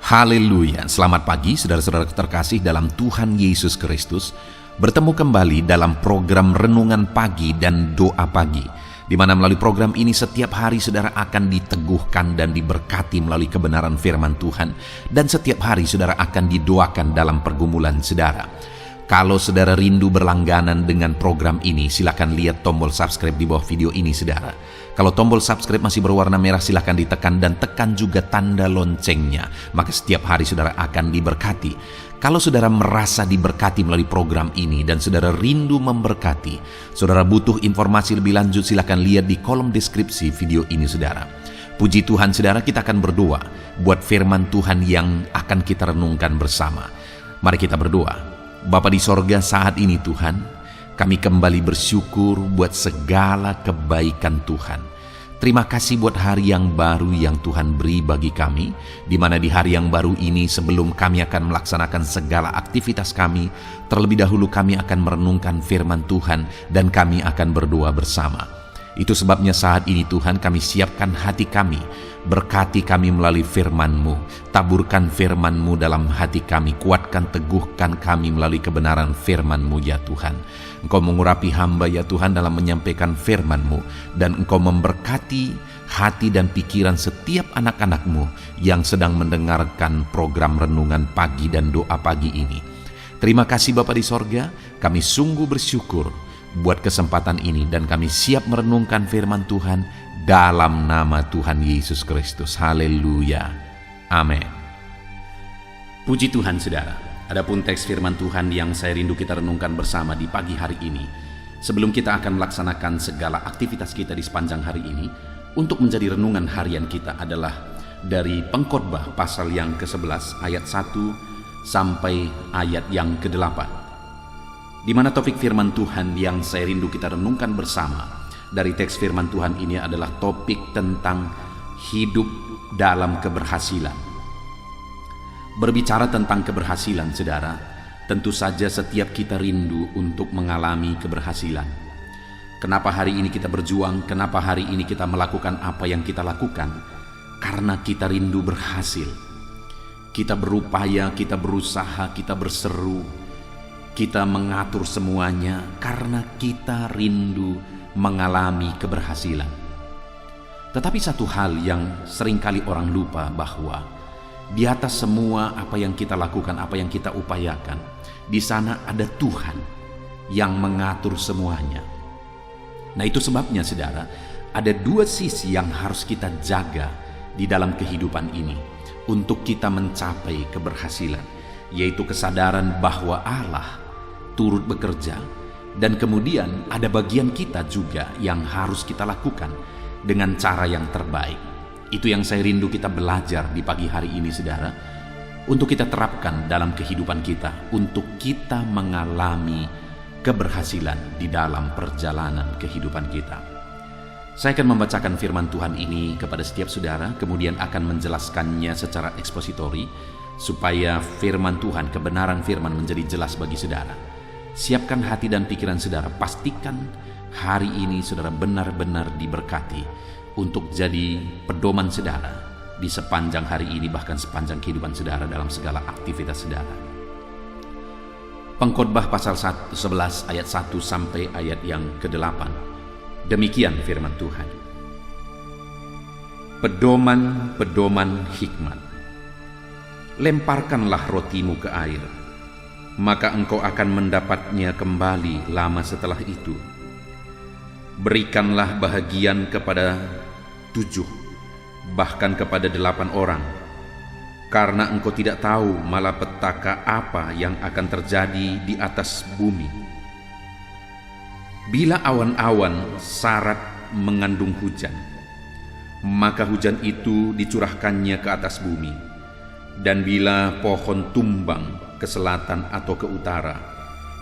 Haleluya, selamat pagi saudara-saudara terkasih dalam Tuhan Yesus Kristus. Bertemu kembali dalam program Renungan Pagi dan Doa Pagi, di mana melalui program ini setiap hari saudara akan diteguhkan dan diberkati melalui kebenaran firman Tuhan. Dan setiap hari saudara akan didoakan dalam pergumulan saudara. Kalau saudara rindu berlangganan dengan program ini, silakan lihat tombol subscribe di bawah video ini saudara. Kalau tombol subscribe masih berwarna merah, silakan ditekan dan tekan juga tanda loncengnya. Maka setiap hari saudara akan diberkati. Kalau saudara merasa diberkati melalui program ini dan saudara rindu memberkati, saudara butuh informasi lebih lanjut, silakan lihat di kolom deskripsi video ini saudara. Puji Tuhan saudara, kita akan berdoa buat firman Tuhan yang akan kita renungkan bersama. Mari kita berdoa. Bapa di sorga, saat ini Tuhan, kami kembali bersyukur buat segala kebaikan Tuhan. Terima kasih buat hari yang baru yang Tuhan beri bagi kami, di mana di hari yang baru ini sebelum kami akan melaksanakan segala aktivitas kami, terlebih dahulu kami akan merenungkan firman Tuhan dan kami akan berdoa bersama. Itu sebabnya saat ini Tuhan, kami siapkan hati kami, berkati kami melalui firman-Mu, taburkan firman-Mu dalam hati kami, kuatkan, teguhkan kami melalui kebenaran firman-Mu ya Tuhan. Engkau mengurapi hamba ya Tuhan dalam menyampaikan firman-Mu, dan Engkau memberkati hati dan pikiran setiap anak-anak-Mu yang sedang mendengarkan program Renungan Pagi dan Doa Pagi ini. Terima kasih Bapa di sorga, kami sungguh bersyukur buat kesempatan ini dan kami siap merenungkan firman Tuhan dalam nama Tuhan Yesus Kristus. Haleluya. Amin. Puji Tuhan saudara. Adapun teks firman Tuhan yang saya rindu kita renungkan bersama di pagi hari ini, sebelum kita akan melaksanakan segala aktivitas kita di sepanjang hari ini, untuk menjadi renungan harian kita adalah dari Pengkhotbah pasal yang ke-11 ayat 1 sampai ayat yang ke-8. Di mana topik firman Tuhan yang saya rindu kita renungkan bersama dari teks firman Tuhan ini adalah topik tentang hidup dalam keberhasilan. Berbicara tentang keberhasilan, saudara, tentu saja setiap kita rindu untuk mengalami keberhasilan. Kenapa hari ini kita berjuang? Kenapa hari ini kita melakukan apa yang kita lakukan? Karena kita rindu berhasil. Kita berupaya, kita berusaha, kita berseru, kita mengatur semuanya karena kita rindu mengalami keberhasilan. Tetapi satu hal yang seringkali orang lupa, bahwa di atas semua apa yang kita lakukan, apa yang kita upayakan, di sana ada Tuhan yang mengatur semuanya. Nah, itu sebabnya saudara, ada dua sisi yang harus kita jaga di dalam kehidupan ini untuk kita mencapai keberhasilan, yaitu kesadaran bahwa Allah turut bekerja, dan kemudian ada bagian kita juga yang harus kita lakukan dengan cara yang terbaik. Itu yang saya rindu kita belajar di pagi hari ini saudara, untuk kita terapkan dalam kehidupan kita, untuk kita mengalami keberhasilan di dalam perjalanan kehidupan kita. Saya akan membacakan firman Tuhan ini kepada setiap saudara, kemudian akan menjelaskannya secara ekspositori, supaya firman Tuhan, kebenaran firman menjadi jelas bagi saudara. Siapkan hati dan pikiran saudara, pastikan hari ini saudara benar-benar diberkati untuk jadi pedoman saudara di sepanjang hari ini, bahkan sepanjang kehidupan saudara dalam segala aktivitas saudara. Pengkhotbah pasal 11 ayat 1 sampai ayat yang ke-8. Demikian firman Tuhan. Pedoman-pedoman hikmat. Lemparkanlah rotimu ke air, maka engkau akan mendapatnya kembali lama setelah itu. Berikanlah bahagian kepada 7, bahkan kepada 8 orang, karena engkau tidak tahu malapetaka apa yang akan terjadi di atas bumi. Bila awan-awan sarat mengandung hujan, maka hujan itu dicurahkannya ke atas bumi. Dan bila pohon tumbang ke selatan atau ke utara,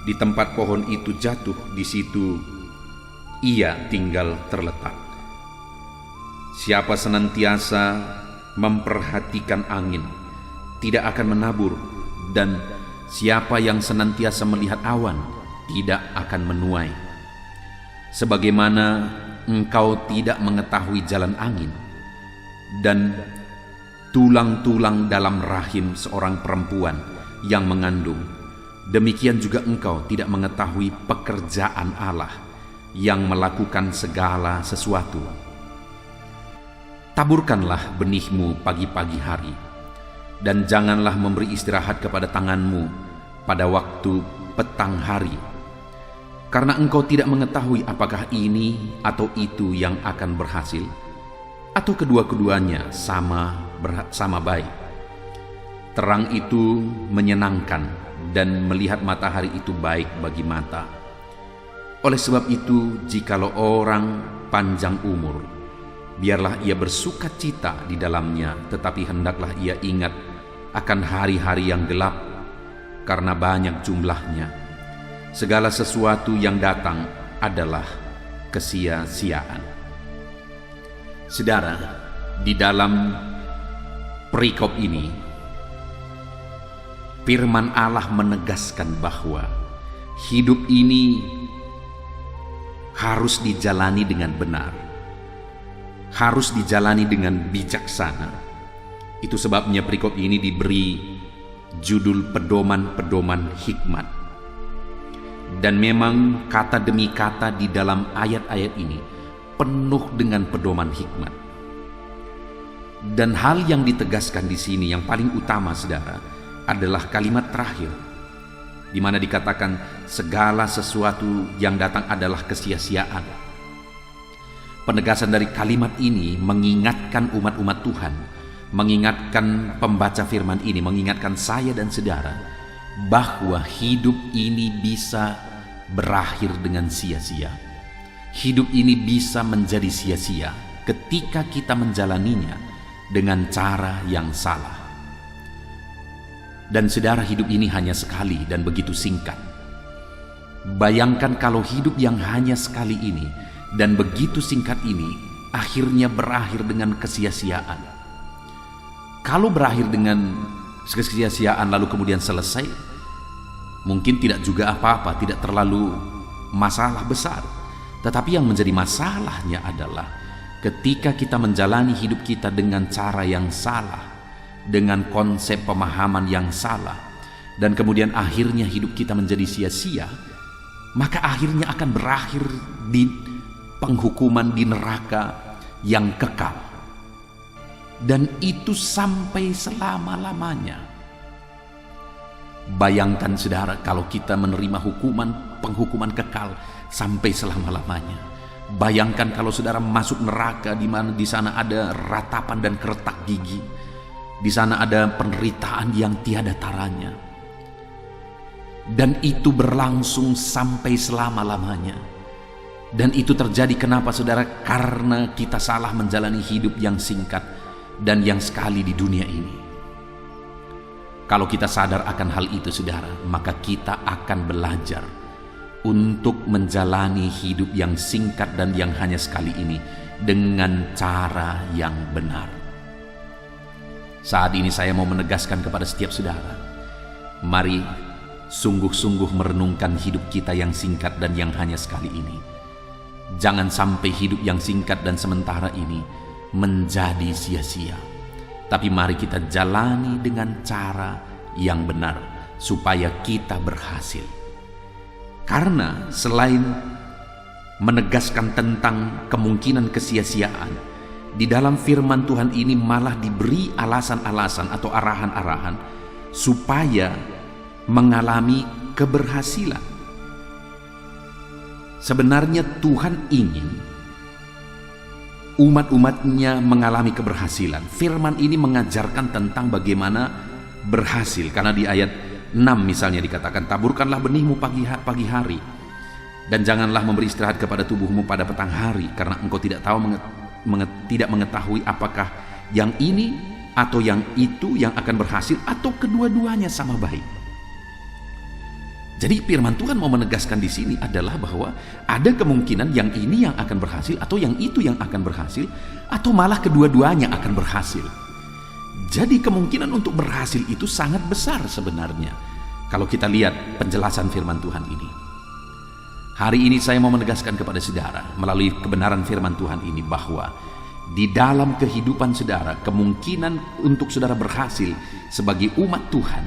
di tempat pohon itu jatuh, di situ ia tinggal terletak. Siapa senantiasa memperhatikan angin tidak akan menabur, dan siapa yang senantiasa melihat awan tidak akan menuai. Sebagaimana engkau tidak mengetahui jalan angin, dan tulang-tulang dalam rahim seorang perempuan yang mengandung, demikian juga engkau tidak mengetahui pekerjaan Allah yang melakukan segala sesuatu. Taburkanlah benihmu pagi-pagi hari, dan janganlah memberi istirahat kepada tanganmu pada waktu petang hari, karena engkau tidak mengetahui apakah ini atau itu yang akan berhasil, atau kedua-keduanya sama baik. Terang itu menyenangkan, dan melihat matahari itu baik bagi mata. Oleh sebab itu, jikalau orang panjang umur, biarlah ia bersuka cita di dalamnya, tetapi hendaklah ia ingat akan hari-hari yang gelap, karena banyak jumlahnya. Segala sesuatu yang datang adalah kesia-siaan. Saudara, di dalam perikop ini, firman Allah menegaskan bahwa hidup ini harus dijalani dengan benar, harus dijalani dengan bijaksana. Itu sebabnya perikop ini diberi judul pedoman-pedoman hikmat. Dan memang kata demi kata di dalam ayat-ayat ini penuh dengan pedoman hikmat. Dan hal yang ditegaskan di sini yang paling utama, saudara, adalah kalimat terakhir, di mana dikatakan segala sesuatu yang datang adalah kesia-siaan. Penegasan dari kalimat ini mengingatkan umat-umat Tuhan, mengingatkan pembaca firman ini, mengingatkan saya dan saudara, bahwa hidup ini bisa berakhir dengan sia-sia. Hidup ini bisa menjadi sia-sia ketika kita menjalaninya dengan cara yang salah. Dan saudara, hidup ini hanya sekali dan begitu singkat. Bayangkan kalau hidup yang hanya sekali ini dan begitu singkat ini akhirnya berakhir dengan kesia-siaan. Kalau berakhir dengan kesia-siaan lalu kemudian selesai, mungkin tidak juga apa-apa, tidak terlalu masalah besar. Tetapi yang menjadi masalahnya adalah ketika kita menjalani hidup kita dengan cara yang salah, dengan konsep pemahaman yang salah, dan kemudian akhirnya hidup kita menjadi sia-sia, maka akhirnya akan berakhir di penghukuman di neraka yang kekal. Dan itu sampai selama-lamanya. Bayangkan saudara, kalau kita menerima penghukuman kekal sampai selama-lamanya. Bayangkan kalau saudara masuk neraka, di mana di sana ada ratapan dan keretak gigi. Di sana ada penderitaan yang tiada taranya. Dan itu berlangsung sampai selama-lamanya. Dan itu terjadi kenapa saudara? Karena kita salah menjalani hidup yang singkat dan yang sekali di dunia ini. Kalau kita sadar akan hal itu saudara, maka kita akan belajar untuk menjalani hidup yang singkat dan yang hanya sekali ini dengan cara yang benar. Saat ini saya mau menegaskan kepada setiap saudara, mari sungguh-sungguh merenungkan hidup kita yang singkat dan yang hanya sekali ini. Jangan sampai hidup yang singkat dan sementara ini menjadi sia-sia. Tapi mari kita jalani dengan cara yang benar supaya kita berhasil. Karena selain menegaskan tentang kemungkinan kesia-siaan, di dalam firman Tuhan ini malah diberi alasan-alasan atau arahan-arahan supaya mengalami keberhasilan. Sebenarnya Tuhan ingin umat-umatnya mengalami keberhasilan. Firman ini mengajarkan tentang bagaimana berhasil. Karena di ayat 6 misalnya dikatakan, taburkanlah benihmu pagi hari, dan janganlah memberi istirahat kepada tubuhmu pada petang hari, karena engkau tidak mengetahui apakah yang ini atau yang itu yang akan berhasil, atau kedua-duanya sama baik. Jadi firman Tuhan mau menegaskan di sini adalah bahwa ada kemungkinan yang ini yang akan berhasil, atau yang itu yang akan berhasil, atau malah kedua-duanya akan berhasil. Jadi kemungkinan untuk berhasil itu sangat besar sebenarnya kalau kita lihat penjelasan firman Tuhan ini. Hari ini saya mau menegaskan kepada saudara melalui kebenaran firman Tuhan ini bahwa di dalam kehidupan saudara, kemungkinan untuk saudara berhasil sebagai umat Tuhan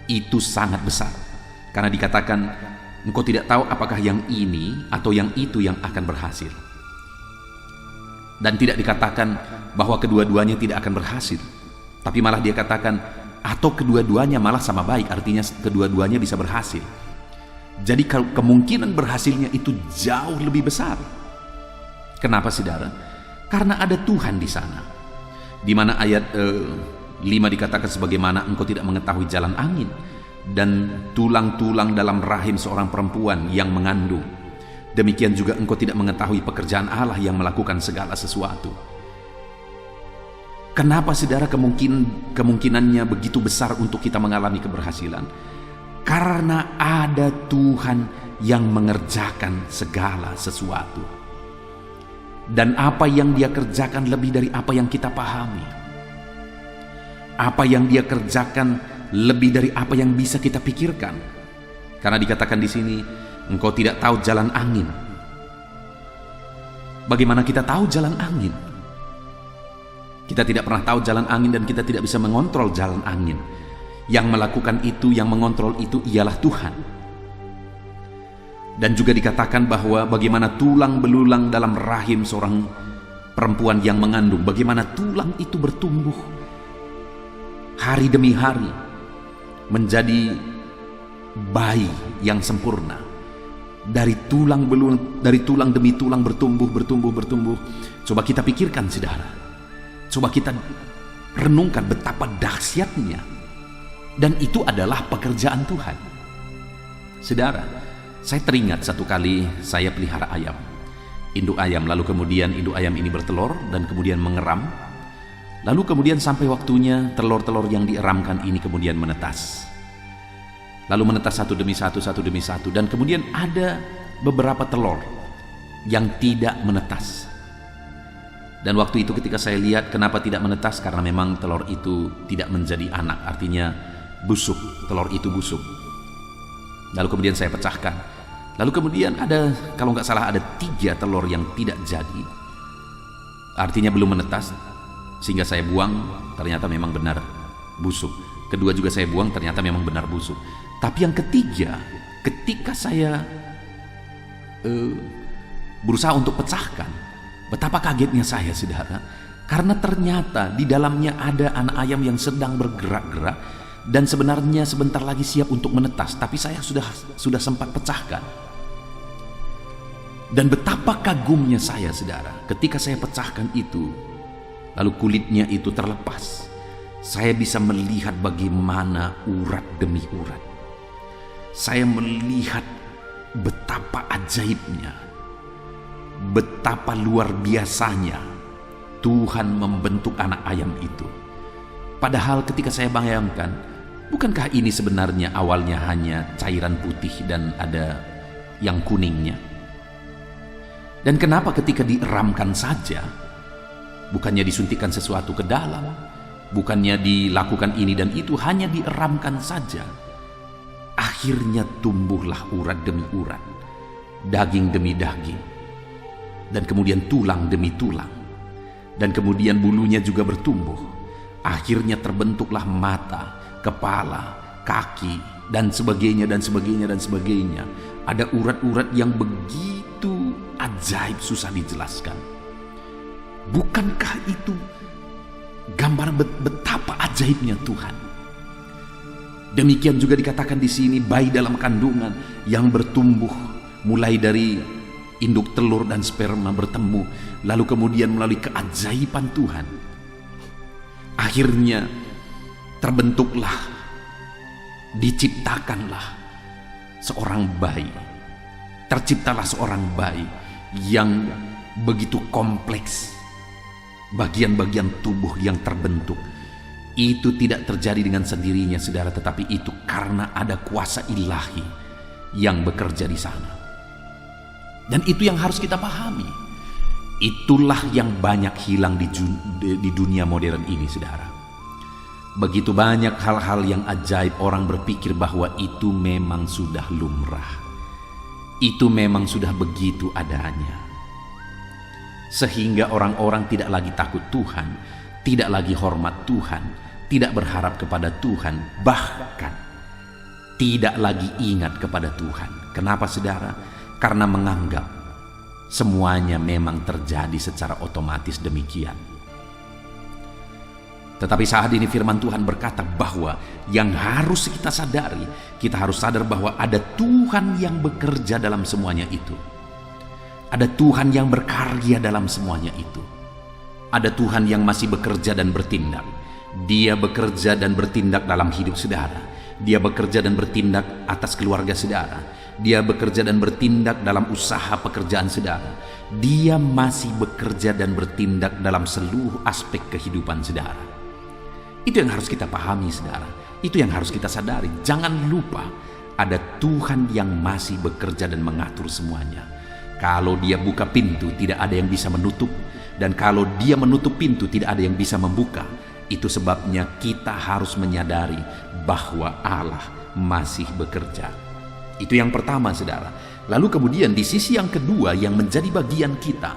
itu sangat besar. Karena dikatakan, engkau tidak tahu apakah yang ini atau yang itu yang akan berhasil. Dan tidak dikatakan bahwa kedua-duanya tidak akan berhasil, tapi malah dia katakan, atau kedua-duanya malah sama baik, artinya kedua-duanya bisa berhasil. Jadi kemungkinan berhasilnya itu jauh lebih besar. Kenapa saudara? Karena ada Tuhan di sana. Di mana ayat 5 dikatakan, sebagaimana engkau tidak mengetahui jalan angin dan tulang-tulang dalam rahim seorang perempuan yang mengandung, demikian juga engkau tidak mengetahui pekerjaan Allah yang melakukan segala sesuatu. Kenapa saudara kemungkinannya begitu besar untuk kita mengalami keberhasilan? Karena ada Tuhan yang mengerjakan segala sesuatu. Dan apa yang dia kerjakan lebih dari apa yang kita pahami. Apa yang dia kerjakan lebih dari apa yang bisa kita pikirkan. Karena dikatakan di sini, engkau tidak tahu jalan angin. Bagaimana kita tahu jalan angin? Kita tidak pernah tahu jalan angin dan kita tidak bisa mengontrol jalan angin. Yang melakukan itu, yang mengontrol itu ialah Tuhan. Dan juga dikatakan bahwa bagaimana tulang belulang dalam rahim seorang perempuan yang mengandung, bagaimana tulang itu bertumbuh hari demi hari menjadi bayi yang sempurna. Dari tulang belulang, dari tulang demi tulang bertumbuh. Coba kita pikirkan saudara. Coba kita renungkan betapa dahsyatnya. Dan itu adalah pekerjaan Tuhan. Saudara, saya teringat satu kali saya pelihara ayam, induk ayam. Lalu kemudian induk ayam ini bertelur dan kemudian mengeram. Lalu kemudian sampai waktunya telur-telur yang dieramkan ini kemudian menetas. Lalu menetas satu demi satu. Dan kemudian ada beberapa telur yang tidak menetas. Dan waktu itu ketika saya lihat kenapa tidak menetas, karena memang telur itu tidak menjadi anak, artinya busuk, telur itu busuk. Lalu kemudian saya pecahkan. Lalu kemudian ada, kalau nggak salah ada 3 telur yang tidak jadi, artinya belum menetas, sehingga saya buang, ternyata memang benar busuk. Kedua juga saya buang, ternyata memang benar busuk. Tapi yang ketiga, ketika saya berusaha untuk pecahkan, betapa kagetnya saya saudara, karena ternyata di dalamnya ada anak ayam yang sedang bergerak-gerak dan sebenarnya sebentar lagi siap untuk menetas, tapi saya sudah sempat pecahkan. Dan betapa kagumnya saya saudara, ketika saya pecahkan itu, lalu kulitnya itu terlepas, saya bisa melihat bagaimana urat demi urat. Saya melihat betapa ajaibnya, betapa luar biasanya Tuhan membentuk anak ayam itu. Padahal ketika saya bayangkan, bukankah ini sebenarnya awalnya hanya cairan putih dan ada yang kuningnya? Dan kenapa ketika dieramkan saja, bukannya disuntikkan sesuatu ke dalam, bukannya dilakukan ini dan itu, hanya dieramkan saja, akhirnya tumbuhlah urat demi urat, daging demi daging, dan kemudian tulang demi tulang, dan kemudian bulunya juga bertumbuh. Akhirnya terbentuklah mata, kepala, kaki, dan sebagainya. Ada urat-urat yang begitu ajaib, susah dijelaskan. Bukankah itu gambar betapa ajaibnya Tuhan? Demikian juga dikatakan di sini, bayi dalam kandungan yang bertumbuh mulai dari induk telur dan sperma bertemu, lalu kemudian melalui keajaiban Tuhan, akhirnya terbentuklah, diciptakanlah seorang bayi. Terciptalah seorang bayi yang begitu kompleks, bagian-bagian tubuh yang terbentuk. Itu tidak terjadi dengan sendirinya saudara, tetapi itu karena ada kuasa ilahi yang bekerja di sana. Dan itu yang harus kita pahami. Itulah yang banyak hilang di dunia modern ini saudara. Begitu banyak hal-hal yang ajaib, orang berpikir bahwa itu memang sudah lumrah, itu memang sudah begitu adanya. sehingga orang-orang tidak lagi takut Tuhan, tidak lagi hormat Tuhan, tidak berharap kepada Tuhan, bahkan tidak lagi ingat kepada Tuhan. Kenapa saudara? Karena menganggap semuanya memang terjadi secara otomatis demikian. Tetapi saat ini firman Tuhan berkata bahwa yang harus kita sadari, kita harus sadar bahwa ada Tuhan yang bekerja dalam semuanya itu. Ada Tuhan yang berkarya dalam semuanya itu. Ada Tuhan yang masih bekerja dan bertindak. Dia bekerja dan bertindak dalam hidup saudara. Dia bekerja dan bertindak atas keluarga saudara. Dia bekerja dan bertindak dalam usaha pekerjaan saudara. Dia masih bekerja dan bertindak dalam seluruh aspek kehidupan saudara. Itu yang harus kita pahami saudara. Itu yang harus kita sadari. Jangan lupa ada Tuhan yang masih bekerja dan mengatur semuanya. Kalau dia buka pintu, tidak ada yang bisa menutup. Dan kalau dia menutup pintu, tidak ada yang bisa membuka. Itu sebabnya kita harus menyadari bahwa Allah masih bekerja. Itu yang pertama saudara. Lalu kemudian di sisi yang kedua yang menjadi bagian kita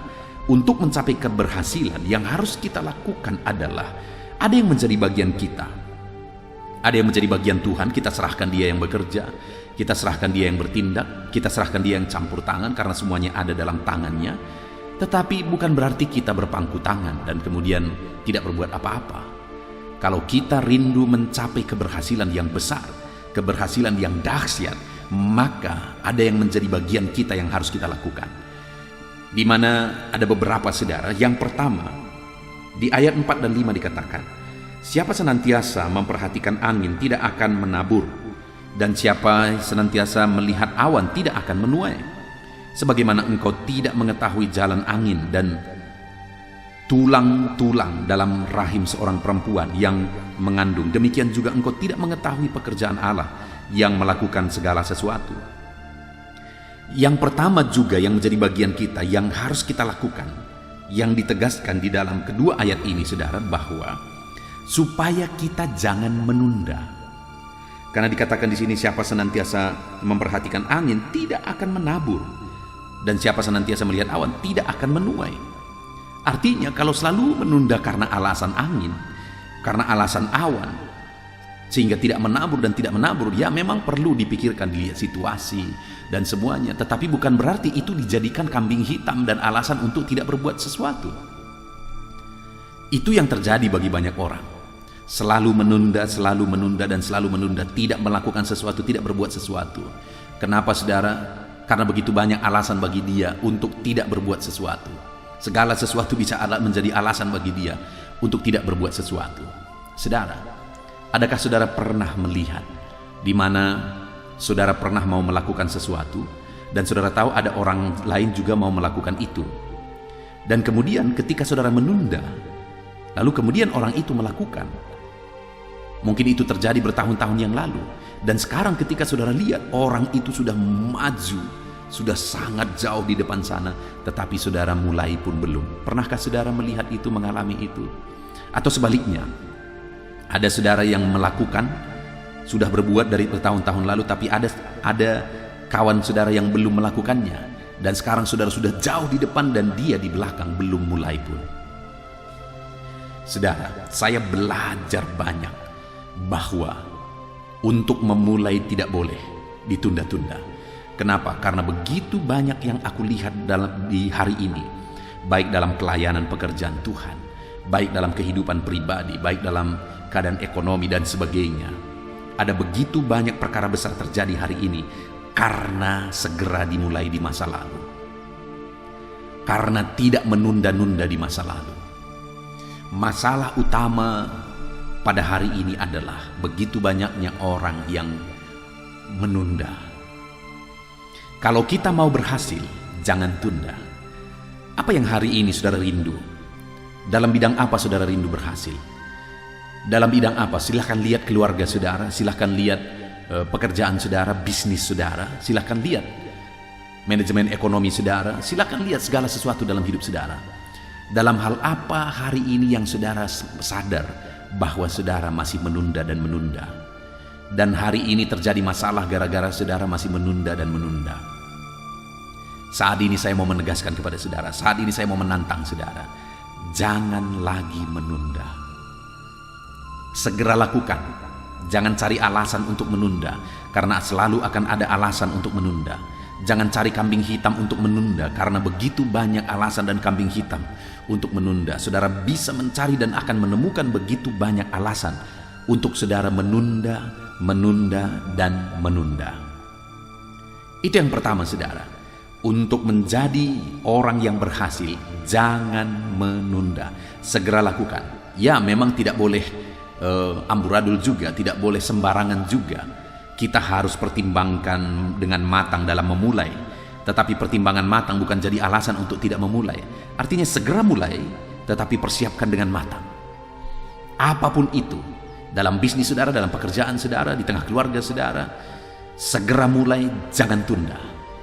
untuk mencapai keberhasilan, yang harus kita lakukan adalah ada yang menjadi bagian kita. Ada yang menjadi bagian Tuhan, kita serahkan dia yang bekerja. Kita serahkan dia yang bertindak, kita serahkan dia yang campur tangan karena semuanya ada dalam tangannya. Tetapi bukan berarti kita berpangku tangan dan kemudian tidak berbuat apa-apa. Kalau kita rindu mencapai keberhasilan yang besar, keberhasilan yang dahsyat, maka ada yang menjadi bagian kita yang harus kita lakukan. Di mana ada beberapa saudara. Yang pertama, di ayat 4 dan 5 dikatakan, siapa senantiasa memperhatikan angin tidak akan menabur, dan siapa senantiasa melihat awan tidak akan menuai. Sebagaimana engkau tidak mengetahui jalan angin dan tulang-tulang dalam rahim seorang perempuan yang mengandung, demikian juga engkau tidak mengetahui pekerjaan Allah yang melakukan segala sesuatu. Yang pertama juga yang menjadi bagian kita yang harus kita lakukan, yang ditegaskan di dalam kedua ayat ini saudara, bahwa supaya kita jangan menunda. Karena dikatakan di sini siapa senantiasa memperhatikan angin tidak akan menabur, dan siapa senantiasa melihat awan tidak akan menuai. Artinya kalau selalu menunda karena alasan angin, karena alasan awan, sehingga tidak menabur dan tidak menabur, ya memang perlu dipikirkan, dilihat situasi dan semuanya. Tetapi bukan berarti itu dijadikan kambing hitam dan alasan untuk tidak berbuat sesuatu. Itu yang terjadi bagi banyak orang. Selalu menunda dan selalu menunda, tidak melakukan sesuatu, tidak berbuat sesuatu. Kenapa saudara? Karena begitu banyak alasan bagi dia untuk tidak berbuat sesuatu. Segala sesuatu bisa menjadi alasan bagi dia untuk tidak berbuat sesuatu. Saudara, adakah saudara pernah melihat di mana saudara pernah mau melakukan sesuatu dan saudara tahu ada orang lain juga mau melakukan itu, dan kemudian ketika saudara menunda, lalu kemudian orang itu melakukan? Mungkin itu terjadi bertahun-tahun yang lalu, dan sekarang ketika saudara lihat orang itu sudah maju, sudah sangat jauh di depan sana, tetapi saudara mulai pun belum. Pernahkah saudara melihat itu, mengalami itu? Atau sebaliknya, ada saudara yang melakukan, sudah berbuat dari bertahun-tahun lalu, tapi ada kawan saudara yang belum melakukannya, dan sekarang saudara sudah jauh di depan dan dia di belakang belum mulai pun. Saudara, saya belajar banyak bahwa untuk memulai tidak boleh ditunda-tunda. Kenapa? Karena begitu banyak yang aku lihat di hari ini, baik dalam pelayanan pekerjaan Tuhan, baik dalam kehidupan pribadi, baik dalam keadaan ekonomi dan sebagainya. Ada begitu banyak perkara besar terjadi hari ini karena segera dimulai di masa lalu, karena tidak menunda-nunda di masa lalu. Masalah utama pada hari ini adalah begitu banyaknya orang yang menunda. Kalau kita mau berhasil, jangan tunda. Apa yang hari ini saudara rindu? Dalam bidang apa saudara rindu berhasil? Dalam bidang apa? Silahkan lihat keluarga saudara, silahkan lihat pekerjaan saudara, bisnis saudara, silahkan lihat manajemen ekonomi saudara, silahkan lihat segala sesuatu dalam hidup saudara. Dalam hal apa hari ini yang saudara sadar bahwa saudara masih menunda dan menunda, dan hari ini terjadi masalah gara-gara saudara masih menunda dan menunda? Saat ini saya mau menegaskan kepada saudara, saat ini saya mau menantang saudara, jangan lagi menunda. Segera lakukan, jangan cari alasan untuk menunda, karena selalu akan ada alasan untuk menunda. Jangan cari kambing hitam untuk menunda, karena begitu banyak alasan dan kambing hitam untuk menunda. Saudara bisa mencari dan akan menemukan begitu banyak alasan untuk saudara menunda, dan menunda. Itu yang pertama saudara. Untuk menjadi orang yang berhasil, jangan menunda, segera lakukan. Ya, memang tidak boleh amburadul juga, tidak boleh sembarangan juga. Kita harus pertimbangkan dengan matang dalam memulai. Tetapi pertimbangan matang bukan jadi alasan untuk tidak memulai. Artinya segera mulai, tetapi persiapkan dengan matang. Apapun itu, dalam bisnis saudara, dalam pekerjaan saudara, di tengah keluarga saudara, segera mulai, jangan tunda.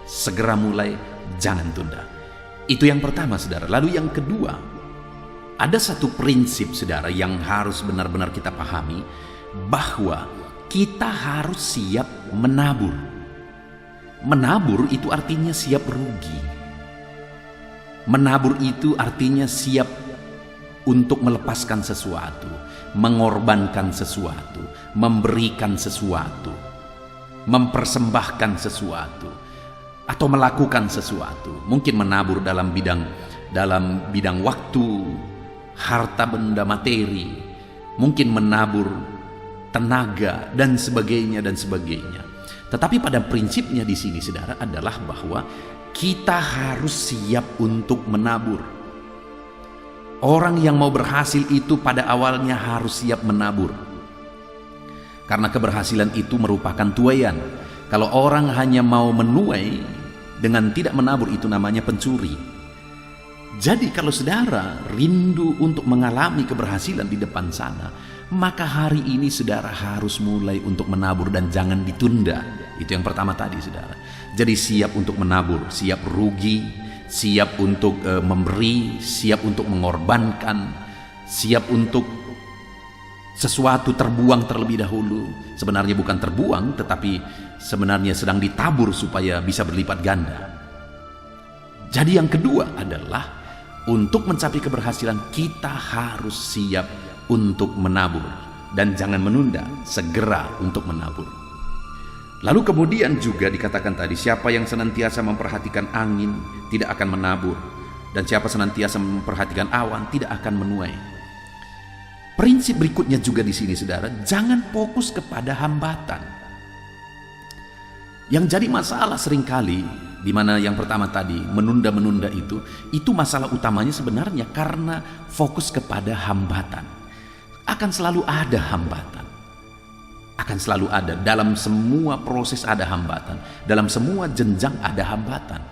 Segera mulai, jangan tunda. Itu yang pertama saudara. Lalu yang kedua, ada satu prinsip saudara yang harus benar-benar kita pahami, bahwa kita harus siap menabur. Menabur itu artinya siap rugi. Menabur itu artinya siap untuk melepaskan sesuatu, mengorbankan sesuatu, memberikan sesuatu, mempersembahkan sesuatu, atau melakukan sesuatu. Mungkin menabur dalam bidang waktu, harta benda materi, mungkin menabur tenaga dan sebagainya. Tetapi pada prinsipnya di sini saudara adalah bahwa kita harus siap untuk menabur. Orang yang mau berhasil itu pada awalnya harus siap menabur. Karena keberhasilan itu merupakan tuaian. Kalau orang hanya mau menuai dengan tidak menabur, itu namanya pencuri. Jadi kalau saudara rindu untuk mengalami keberhasilan di depan sana, maka hari ini saudara harus mulai untuk menabur dan jangan ditunda. Itu yang pertama tadi saudara. Jadi siap untuk menabur, siap rugi, siap untuk memberi, siap untuk mengorbankan, siap untuk sesuatu terbuang terlebih dahulu. Sebenarnya bukan terbuang, tetapi sebenarnya sedang ditabur supaya bisa berlipat ganda. Jadi yang kedua adalah untuk mencapai keberhasilan kita harus siap untuk menabur dan jangan menunda, segera untuk menabur. Lalu kemudian juga dikatakan tadi, siapa yang senantiasa memperhatikan angin tidak akan menabur, dan siapa senantiasa memperhatikan awan tidak akan menuai. Prinsip berikutnya juga di sini saudara, jangan fokus kepada hambatan. Yang jadi masalah seringkali, di mana yang pertama tadi menunda-menunda itu masalah utamanya sebenarnya karena fokus kepada hambatan. Akan selalu ada hambatan. Akan selalu ada, dalam semua proses ada hambatan, dalam semua jenjang ada hambatan.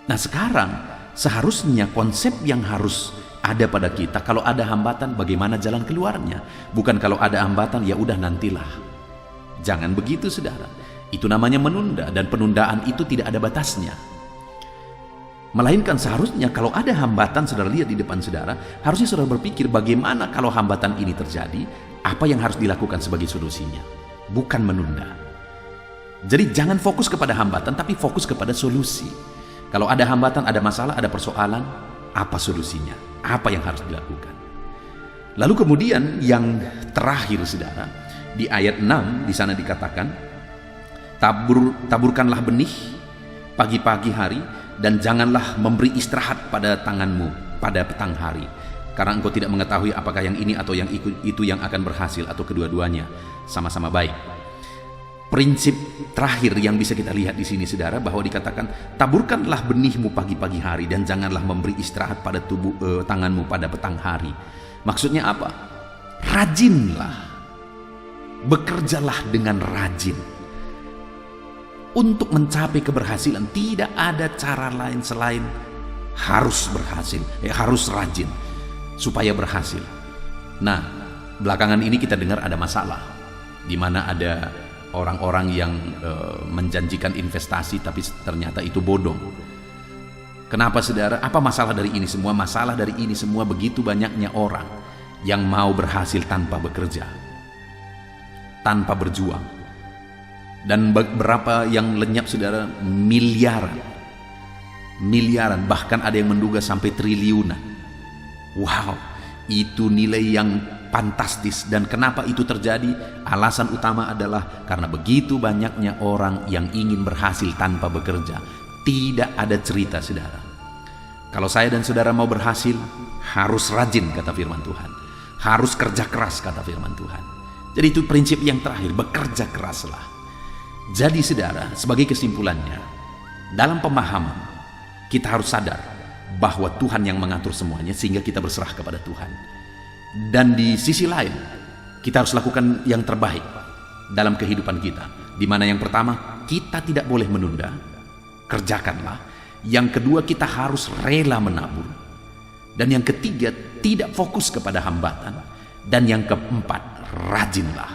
Nah sekarang seharusnya konsep yang harus ada pada kita, kalau ada hambatan bagaimana jalan keluarnya, bukan kalau ada hambatan ya udah nantilah. Jangan begitu saudara. Itu namanya menunda, dan penundaan itu tidak ada batasnya. Melainkan seharusnya kalau ada hambatan saudara lihat di depan saudara, harusnya saudara berpikir bagaimana kalau hambatan ini terjadi, apa yang harus dilakukan sebagai solusinya, bukan menunda. Jadi jangan fokus kepada hambatan, tapi fokus kepada solusi. Kalau ada hambatan, ada masalah, ada persoalan, apa solusinya? Apa yang harus dilakukan? Lalu kemudian yang terakhir saudara, di ayat 6 di sana dikatakan, taburkanlah benih pagi-pagi hari, dan janganlah memberi istirahat pada tanganmu pada petang hari, karena engkau tidak mengetahui apakah yang ini atau yang itu yang akan berhasil, atau kedua-duanya sama-sama baik. Prinsip terakhir yang bisa kita lihat di sini saudara, bahwa dikatakan taburkanlah benihmu pagi-pagi hari dan janganlah memberi istirahat pada tanganmu pada petang hari. Maksudnya apa? Rajinlah, bekerjalah dengan rajin untuk mencapai keberhasilan. Tidak ada cara lain selain harus berhasil, harus rajin supaya berhasil. Nah, belakangan ini kita dengar ada masalah, di mana ada orang-orang yang menjanjikan investasi tapi ternyata itu bodong. Kenapa saudara? Apa masalah dari ini semua? Masalah dari ini semua begitu banyaknya orang yang mau berhasil tanpa bekerja, tanpa berjuang. Dan berapa yang lenyap saudara? Miliaran. miliaran, bahkan ada yang menduga sampai triliunan. Wow, itu nilai yang fantastis. Dan kenapa itu terjadi? Alasan utama adalah karena begitu banyaknya orang yang ingin berhasil tanpa bekerja. Tidak ada cerita, saudara. Kalau saya dan saudara mau berhasil, harus rajin, kata firman Tuhan. Harus kerja keras, kata firman Tuhan. Jadi itu prinsip yang terakhir, bekerja keraslah. Jadi saudara, sebagai kesimpulannya, dalam pemahaman, kita harus sadar bahwa Tuhan yang mengatur semuanya, sehingga kita berserah kepada Tuhan. Dan di sisi lain, kita harus lakukan yang terbaik dalam kehidupan kita. Di mana yang pertama, kita tidak boleh menunda, kerjakanlah. Yang kedua, kita harus rela menabur. Dan yang ketiga, tidak fokus kepada hambatan. Dan yang keempat, rajinlah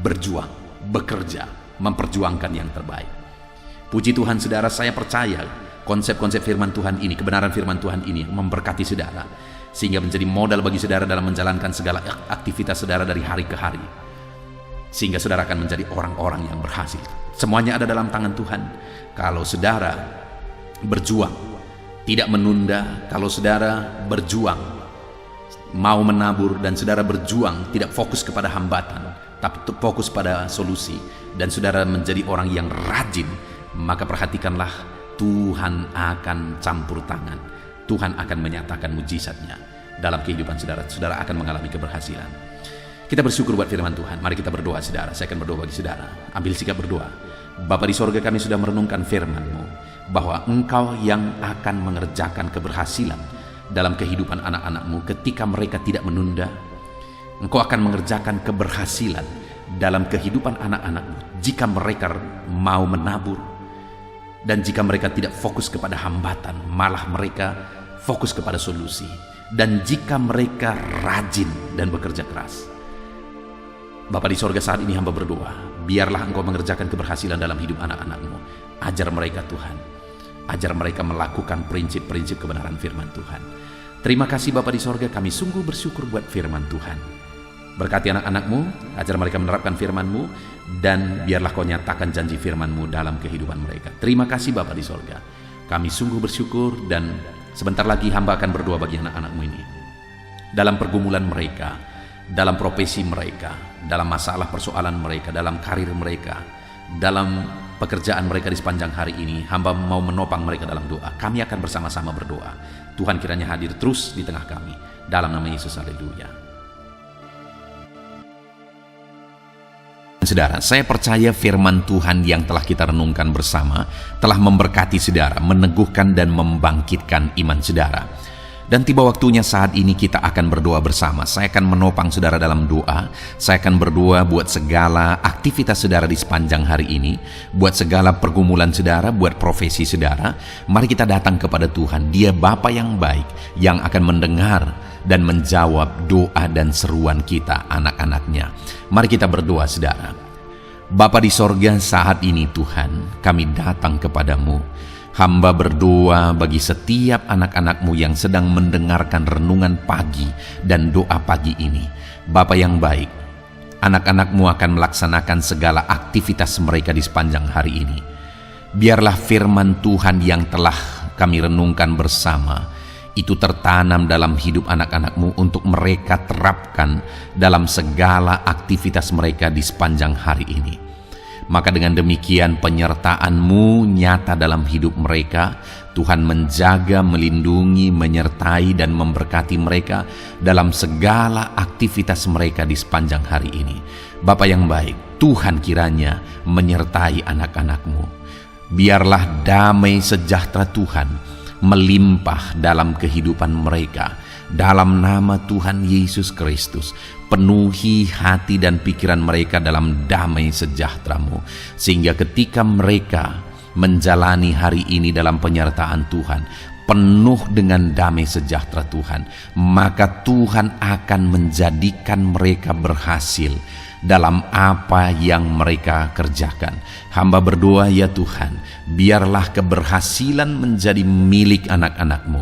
berjuang, bekerja, memperjuangkan yang terbaik. Puji Tuhan, saudara, saya percaya konsep-konsep firman Tuhan ini, kebenaran firman Tuhan ini memberkati saudara, sehingga menjadi modal bagi saudara dalam menjalankan segala aktivitas saudara dari hari ke hari, sehingga saudara akan menjadi orang-orang yang berhasil. Semuanya ada dalam tangan Tuhan. Kalau saudara berjuang, tidak menunda, kalau saudara berjuang, mau menabur, dan saudara berjuang tidak fokus kepada hambatan, tapi fokus pada solusi, dan saudara menjadi orang yang rajin, maka perhatikanlah, Tuhan akan campur tangan. Tuhan akan menyatakan mujizatnya dalam kehidupan saudara. Saudara akan mengalami keberhasilan. Kita bersyukur buat firman Tuhan. Mari kita berdoa, saudara. Saya akan berdoa bagi saudara. Ambil sikap berdoa. Bapa di sorga, kami sudah merenungkan firman-Mu, bahwa Engkau yang akan mengerjakan keberhasilan dalam kehidupan anak-anak-Mu ketika mereka tidak menunda. Engkau akan mengerjakan keberhasilan dalam kehidupan anak-anak-Mu jika mereka mau menabur. Dan jika mereka tidak fokus kepada hambatan, malah mereka fokus kepada solusi. Dan jika mereka rajin dan bekerja keras. Bapa di sorga, saat ini hamba berdoa, biarlah Engkau mengerjakan keberhasilan dalam hidup anak-anak-Mu. Ajar mereka, Tuhan. Ajar mereka melakukan prinsip-prinsip kebenaran firman Tuhan. Terima kasih Bapa di sorga, kami sungguh bersyukur buat firman Tuhan. Berkati anak-anak-Mu, ajar mereka menerapkan firman-Mu, dan biarlah Kau nyatakan janji firman-Mu dalam kehidupan mereka. Terima kasih Bapa di sorga. Kami sungguh bersyukur, dan sebentar lagi hamba akan berdoa bagi anak-anak-Mu ini. Dalam pergumulan mereka, dalam profesi mereka, dalam masalah persoalan mereka, dalam karir mereka, dalam pekerjaan mereka di sepanjang hari ini, hamba mau menopang mereka dalam doa. Kami akan bersama-sama berdoa. Tuhan kiranya hadir terus di tengah kami. Dalam nama Yesus, haleluya. Saudara, saya percaya firman Tuhan yang telah kita renungkan bersama telah memberkati saudara, meneguhkan dan membangkitkan iman saudara. Dan tiba waktunya saat ini kita akan berdoa bersama. Saya akan menopang saudara dalam doa. Saya akan berdoa buat segala aktivitas saudara di sepanjang hari ini, buat segala pergumulan saudara, buat profesi saudara. Mari kita datang kepada Tuhan. Dia Bapa yang baik, yang akan mendengar dan menjawab doa dan seruan kita, anak-anaknya. Mari kita berdoa, saudara. Bapa di sorga, saat ini Tuhan, kami datang kepadamu. Hamba berdoa bagi setiap anak-anak-Mu yang sedang mendengarkan renungan pagi dan doa pagi ini. Bapa yang baik, anak-anak-Mu akan melaksanakan segala aktivitas mereka di sepanjang hari ini. Biarlah firman Tuhan yang telah kami renungkan bersama itu tertanam dalam hidup anak-anak-Mu untuk mereka terapkan dalam segala aktivitas mereka di sepanjang hari ini. Maka dengan demikian penyertaan-Mu nyata dalam hidup mereka. Tuhan menjaga, melindungi, menyertai dan memberkati mereka dalam segala aktivitas mereka di sepanjang hari ini. Bapa yang baik, Tuhan kiranya menyertai anak-anak-Mu. Biarlah damai sejahtera Tuhan melimpah dalam kehidupan mereka. Dalam nama Tuhan Yesus Kristus, penuhi hati dan pikiran mereka dalam damai sejahtera-Mu, sehingga ketika mereka menjalani hari ini dalam penyertaan Tuhan, penuh dengan damai sejahtera Tuhan, maka Tuhan akan menjadikan mereka berhasil dalam apa yang mereka kerjakan. Hamba berdoa, ya Tuhan, biarlah keberhasilan menjadi milik anak-anak-Mu.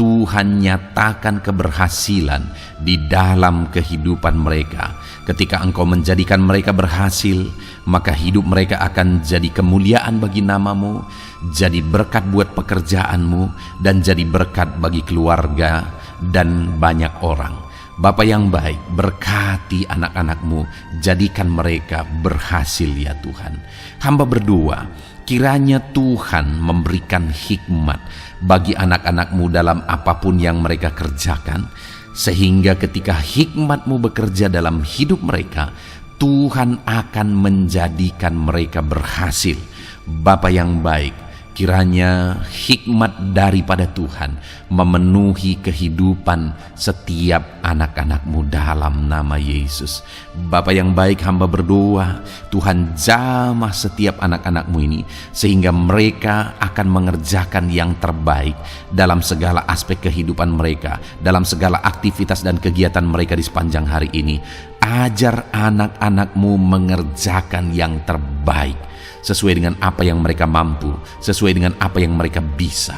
Tuhan nyatakan keberhasilan di dalam kehidupan mereka. Ketika Engkau menjadikan mereka berhasil, maka hidup mereka akan jadi kemuliaan bagi nama-Mu, jadi berkat buat pekerjaan-Mu, dan jadi berkat bagi keluarga dan banyak orang. Bapa yang baik, berkati anak-anak-Mu, jadikan mereka berhasil ya Tuhan. Hamba berdoa, kiranya Tuhan memberikan hikmat bagi anak-anak-Mu dalam apapun yang mereka kerjakan, sehingga ketika hikmat-Mu bekerja dalam hidup mereka, Tuhan akan menjadikan mereka berhasil. Bapa yang baik, kiranya hikmat daripada Tuhan memenuhi kehidupan setiap anak-anak-Mu dalam nama Yesus. Bapa yang baik, hamba berdoa, Tuhan jamah setiap anak-anak-Mu ini, sehingga mereka akan mengerjakan yang terbaik dalam segala aspek kehidupan mereka, dalam segala aktivitas dan kegiatan mereka di sepanjang hari ini. Ajar anak-anak-Mu mengerjakan yang terbaik, sesuai dengan apa yang mereka mampu, sesuai dengan apa yang mereka bisa.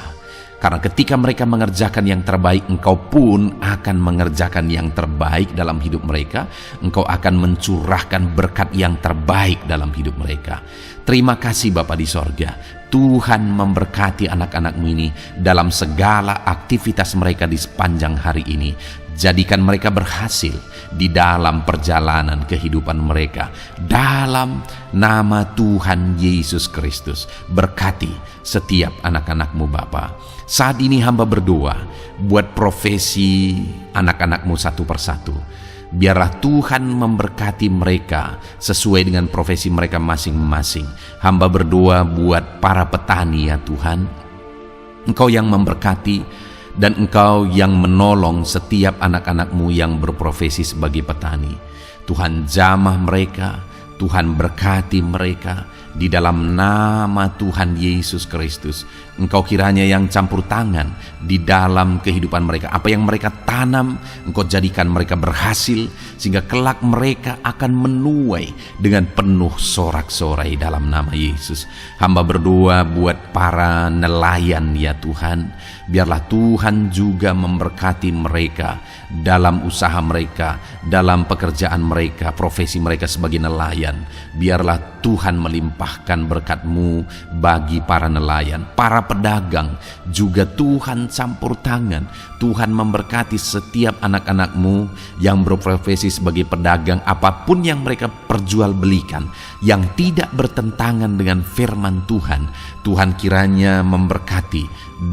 Karena ketika mereka mengerjakan yang terbaik, Engkau pun akan mengerjakan yang terbaik dalam hidup mereka. Engkau akan mencurahkan berkat yang terbaik dalam hidup mereka. Terima kasih Bapa di sorga. Tuhan memberkati anak-anak-Mu ini dalam segala aktivitas mereka di sepanjang hari ini. Jadikan mereka berhasil di dalam perjalanan kehidupan mereka. Dalam nama Tuhan Yesus Kristus, berkati setiap anak-anak-Mu Bapa. Saat ini hamba berdoa buat profesi anak-anak-Mu satu persatu. Biarlah Tuhan memberkati mereka sesuai dengan profesi mereka masing-masing. Hamba berdoa buat para petani ya Tuhan. Engkau yang memberkati dan Engkau yang menolong setiap anak-anak-Mu yang berprofesi sebagai petani. Tuhan jamah mereka, Tuhan berkati mereka di dalam nama Tuhan Yesus Kristus. Engkau kiranya yang campur tangan di dalam kehidupan mereka. Apa yang mereka tanam, Engkau jadikan mereka berhasil, sehingga kelak mereka akan menuai dengan penuh sorak-sorai dalam nama Yesus. Hamba berdoa buat para nelayan ya Tuhan. Biarlah Tuhan juga memberkati mereka dalam usaha mereka, dalam pekerjaan mereka, profesi mereka sebagai nelayan. Biarlah Tuhan melimpahkan berkat-Mu bagi para nelayan, para pedagang juga Tuhan campur tangan. Tuhan memberkati setiap anak-anak-Mu yang berprofesi sebagai pedagang, apapun yang mereka perjualbelikan yang tidak bertentangan dengan firman Tuhan. Tuhan kiranya memberkati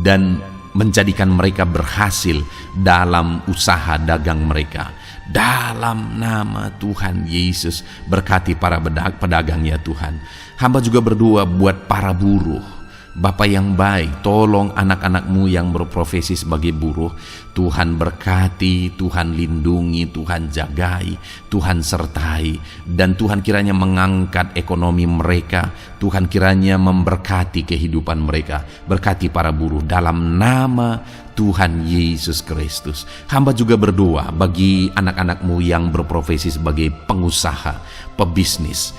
dan menjadikan mereka berhasil dalam usaha dagang mereka. Dalam nama Tuhan Yesus, berkati para pedagang ya Tuhan. Hamba juga berdoa buat para buruh. Bapa yang baik, tolong anak-anak-Mu yang berprofesi sebagai buruh. Tuhan berkati, Tuhan lindungi, Tuhan jagai, Tuhan sertai. Dan Tuhan kiranya mengangkat ekonomi mereka. Tuhan kiranya memberkati kehidupan mereka. Berkati para buruh dalam nama Tuhan Yesus Kristus. Hamba juga berdoa bagi anak-anak-Mu yang berprofesi sebagai pengusaha, pebisnis.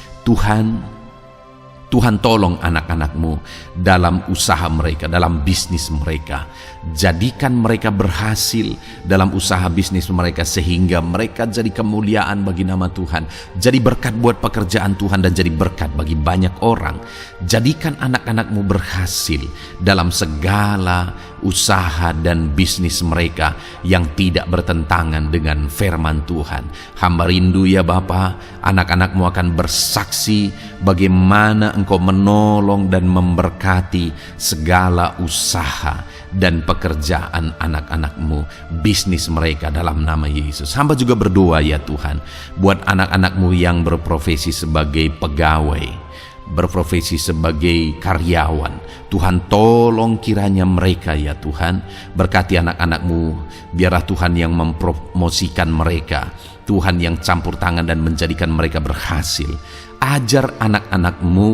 Tuhan tolong anak-anak-Mu dalam usaha mereka, dalam bisnis mereka. Jadikan mereka berhasil dalam usaha bisnis mereka, sehingga mereka jadi kemuliaan bagi nama Tuhan. Jadi berkat buat pekerjaan Tuhan dan jadi berkat bagi banyak orang. Jadikan anak-anak-Mu berhasil dalam segala usaha dan bisnis mereka yang tidak bertentangan dengan firman Tuhan. Hamba rindu ya Bapa, anak-anak-Mu akan bersaksi bagaimana Engkau menolong dan memberkati segala usaha dan pekerjaan anak-anak-Mu, bisnis mereka dalam nama Yesus. Hamba juga berdoa ya Tuhan buat anak-anak-Mu yang berprofesi sebagai pegawai, berprofesi sebagai karyawan. Tuhan tolong kiranya mereka ya Tuhan, berkati anak-anak-Mu. Biarlah Tuhan yang mempromosikan mereka, Tuhan yang campur tangan dan menjadikan mereka berhasil. Ajar anak-anak-Mu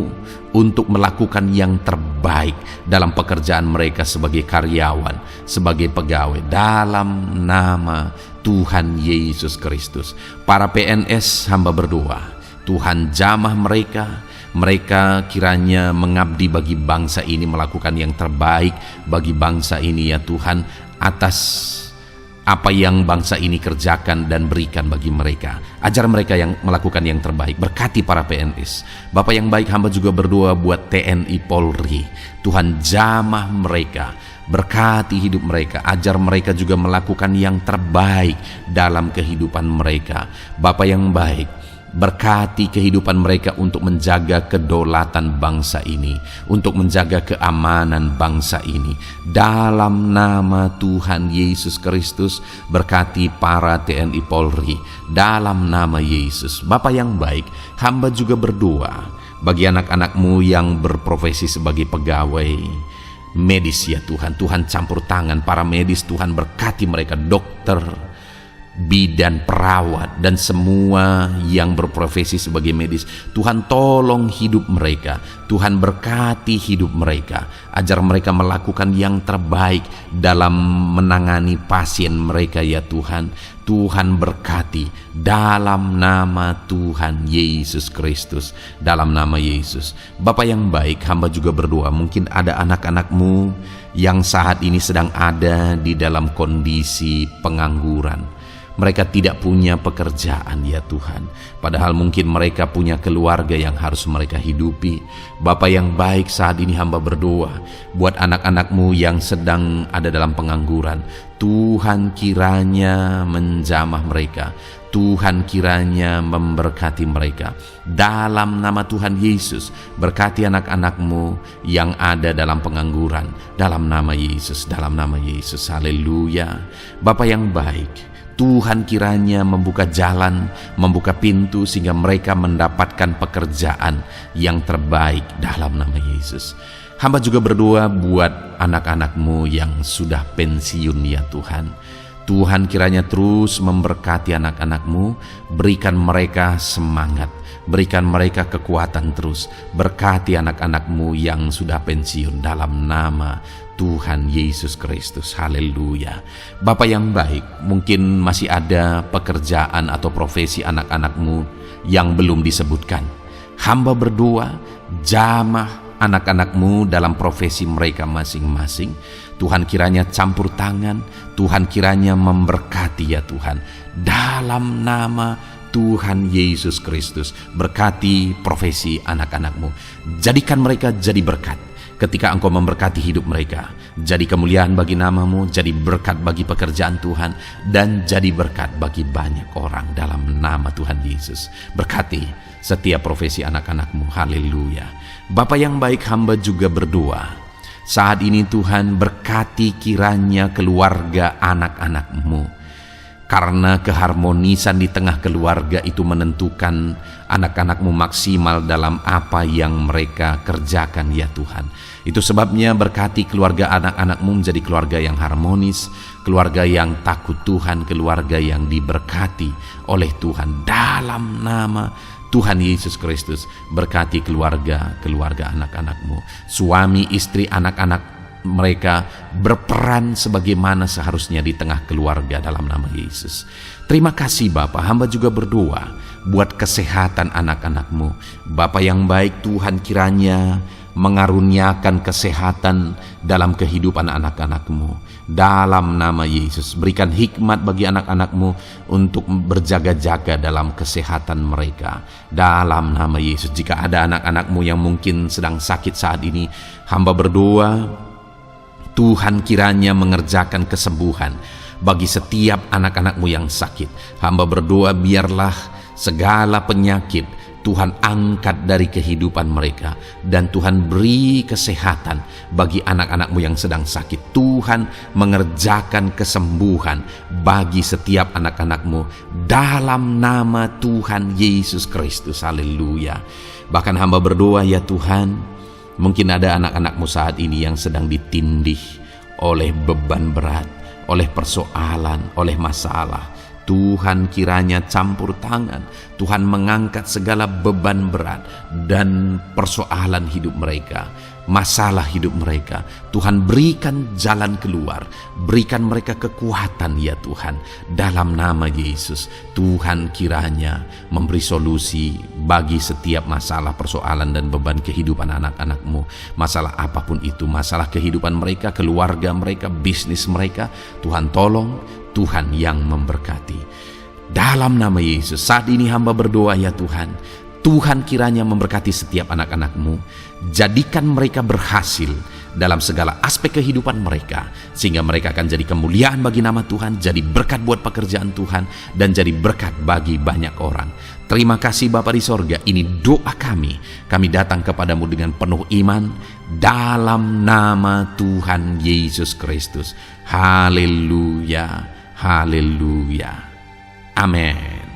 untuk melakukan yang terbaik dalam pekerjaan mereka sebagai karyawan, sebagai pegawai, dalam nama Tuhan Yesus Kristus. Para PNS hamba berdoa, Tuhan jamah mereka. Mereka kiranya mengabdi bagi bangsa ini, melakukan yang terbaik bagi bangsa ini ya Tuhan. atas apa yang bangsa ini kerjakan dan berikan bagi mereka. Ajar mereka yang melakukan yang terbaik. Berkati para PNS. Bapak yang baik, hamba juga berdoa buat TNI Polri. Tuhan jamah mereka, berkati hidup mereka, ajar mereka juga melakukan yang terbaik dalam kehidupan mereka. Bapak yang baik, berkati kehidupan mereka untuk menjaga kedaulatan bangsa ini, untuk menjaga keamanan bangsa ini. Dalam nama Tuhan Yesus Kristus, berkati para TNI Polri. Dalam nama Yesus. Bapak yang baik, hamba juga berdoa bagi anak-anak-Mu yang berprofesi sebagai pegawai medis ya Tuhan. Tuhan campur tangan para medis, Tuhan berkati mereka, dokter, bidan, perawat, dan semua yang berprofesi sebagai medis. Tuhan tolong hidup mereka, Tuhan berkati hidup mereka, ajar mereka melakukan yang terbaik dalam menangani pasien mereka ya Tuhan. Tuhan berkati dalam nama Tuhan Yesus Kristus, dalam nama Yesus. Bapak yang baik, hamba juga berdoa, mungkin ada anak-anak-Mu yang saat ini sedang ada di dalam kondisi pengangguran. Mereka tidak punya pekerjaan ya Tuhan, padahal mungkin mereka punya keluarga yang harus mereka hidupi. Bapak yang baik, saat ini hamba berdoa buat anak-anak-Mu yang sedang ada dalam pengangguran. Tuhan kiranya menjamah mereka, Tuhan kiranya memberkati mereka. Dalam nama Tuhan Yesus, berkati anak-anak-Mu yang ada dalam pengangguran. Dalam nama Yesus, dalam nama Yesus, haleluya. Bapak yang baik, Tuhan kiranya membuka jalan, membuka pintu sehingga mereka mendapatkan pekerjaan yang terbaik dalam nama Yesus. Hamba juga berdoa buat anak-anak-Mu yang sudah pensiun ya Tuhan. Tuhan kiranya terus memberkati anak-anak-Mu, berikan mereka semangat, berikan mereka kekuatan terus. Berkati anak-anak-Mu yang sudah pensiun dalam nama Tuhan Yesus Kristus, haleluya. Bapak yang baik, mungkin masih ada pekerjaan atau profesi anak-anak-Mu yang belum disebutkan. Hamba berdoa, jamah anak-anak-Mu dalam profesi mereka masing-masing. Tuhan kiranya campur tangan, Tuhan kiranya memberkati ya Tuhan. Dalam nama Tuhan Yesus Kristus, berkati profesi anak-anak-Mu. Jadikan mereka jadi berkat. Ketika Engkau memberkati hidup mereka, jadi kemuliaan bagi nama-Mu, jadi berkat bagi pekerjaan Tuhan, dan jadi berkat bagi banyak orang dalam nama Tuhan Yesus. Berkati setiap profesi anak-anak-Mu, haleluya. Bapak yang baik, hamba juga berdoa, saat ini Tuhan berkati kiranya keluarga anak-anak-Mu. Karena keharmonisan di tengah keluarga itu menentukan anak-anak-Mu maksimal dalam apa yang mereka kerjakan ya Tuhan. Itu sebabnya berkati keluarga anak-anak-Mu menjadi keluarga yang harmonis, keluarga yang takut Tuhan, keluarga yang diberkati oleh Tuhan. Dalam nama Tuhan Yesus Kristus, berkati keluarga anak-anak-Mu. Suami, istri, anak-anak mereka berperan sebagaimana seharusnya di tengah keluarga dalam nama Yesus. Terima kasih Bapak, hamba juga berdoa buat kesehatan anak-anak-Mu. Bapak yang baik, Tuhan kiranya mengaruniakan kesehatan dalam kehidupan anak-anak-Mu. Dalam nama Yesus, berikan hikmat bagi anak-anak-Mu untuk berjaga-jaga dalam kesehatan mereka. Dalam nama Yesus, jika ada anak-anak-Mu yang mungkin sedang sakit saat ini, hamba berdoa Tuhan kiranya mengerjakan kesembuhan bagi setiap anak-anak-Mu yang sakit. Hamba berdoa biarlah segala penyakit Tuhan angkat dari kehidupan mereka, dan Tuhan beri kesehatan bagi anak-anak-Mu yang sedang sakit. Tuhan mengerjakan kesembuhan bagi setiap anak-anak-Mu dalam nama Tuhan Yesus Kristus, haleluya. Bahkan hamba berdoa ya Tuhan, mungkin ada anak-anak-Mu saat ini yang sedang ditindih oleh beban berat, oleh persoalan, oleh masalah. Tuhan kiranya campur tangan, Tuhan mengangkat segala beban berat dan persoalan hidup mereka, masalah hidup mereka. Tuhan berikan jalan keluar, berikan mereka kekuatan ya Tuhan. Dalam nama Yesus, Tuhan kiranya memberi solusi bagi setiap masalah, persoalan, dan beban kehidupan anak-anak-Mu. Masalah apapun itu, masalah kehidupan mereka, keluarga mereka, bisnis mereka, Tuhan tolong, Tuhan yang memberkati. Dalam nama Yesus, saat ini hamba berdoa ya Tuhan, Tuhan kiranya memberkati setiap anak-anak-Mu, jadikan mereka berhasil dalam segala aspek kehidupan mereka, sehingga mereka akan jadi kemuliaan bagi nama Tuhan, jadi berkat buat pekerjaan Tuhan, dan jadi berkat bagi banyak orang. Terima kasih Bapa di sorga, ini doa kami datang kepadamu dengan penuh iman, dalam nama Tuhan Yesus Kristus. Haleluya, haleluya, amin.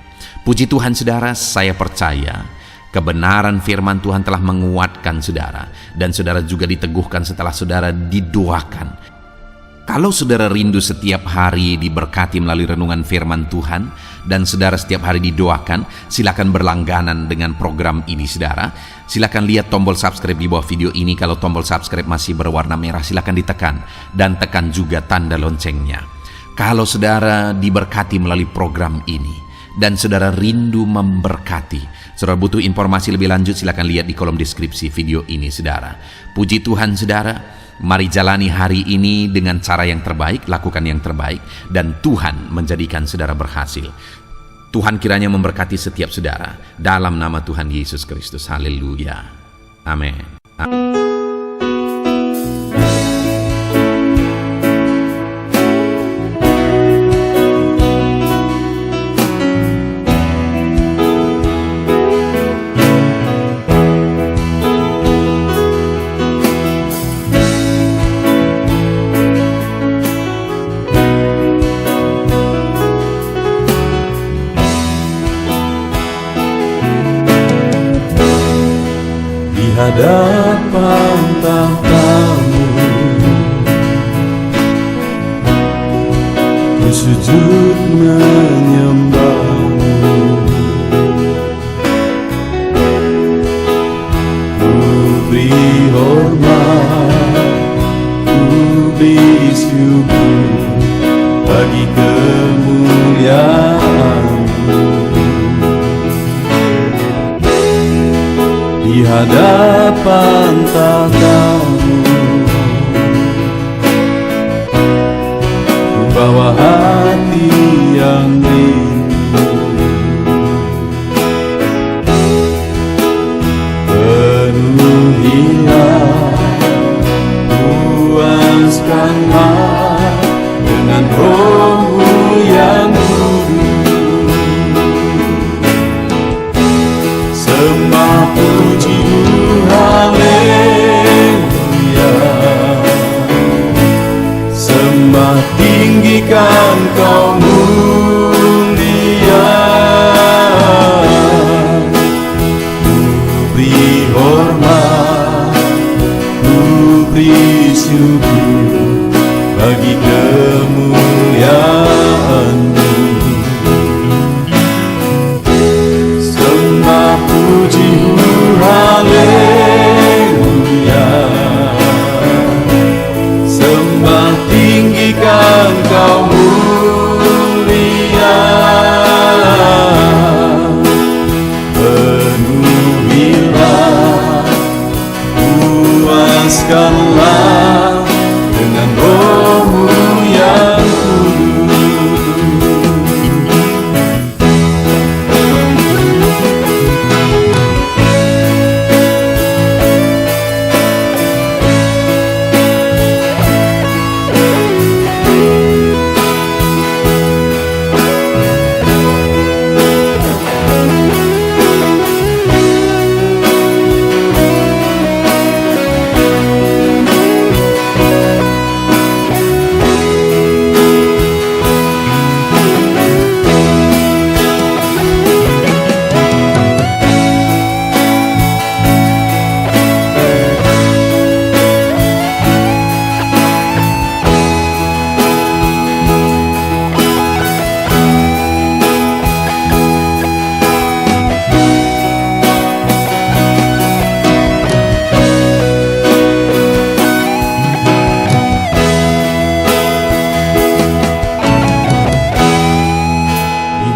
Puji Tuhan saudara, saya percaya kebenaran firman Tuhan telah menguatkan saudara, dan saudara juga diteguhkan setelah saudara didoakan. Kalau saudara rindu setiap hari diberkati melalui renungan firman Tuhan, dan saudara setiap hari didoakan, silakan berlangganan dengan program ini saudara. Silakan lihat tombol subscribe di bawah video ini. Kalau tombol subscribe masih berwarna merah, silakan ditekan, dan tekan juga tanda loncengnya. Kalau saudara diberkati melalui program ini, dan saudara rindu memberkati, saudara butuh informasi lebih lanjut, silakan lihat di kolom deskripsi video ini saudara. Puji Tuhan saudara, mari jalani hari ini dengan cara yang terbaik, lakukan yang terbaik, dan Tuhan menjadikan saudara berhasil. Tuhan kiranya memberkati setiap saudara, dalam nama Tuhan Yesus Kristus. Haleluya, amin. Hadapan tahtamu, ku sujud menyembahmu, ku beri hormat, ku beri syukur bagi kemuliaan-Mu. Di hadapan tahtamu, ku bawa hati yang rindu, penuhilah, puaskanlah dengan Roh-Mu yang sembah puji haleluya, sembah tinggikan Kau mulia, ku beri hormat, ku beri syukur bagi kemuliaan-Mu. Sembah puji haleluya, sembah tinggikan Kau mulia, penuhilah, puaskanlah dengan Roh-Mu yang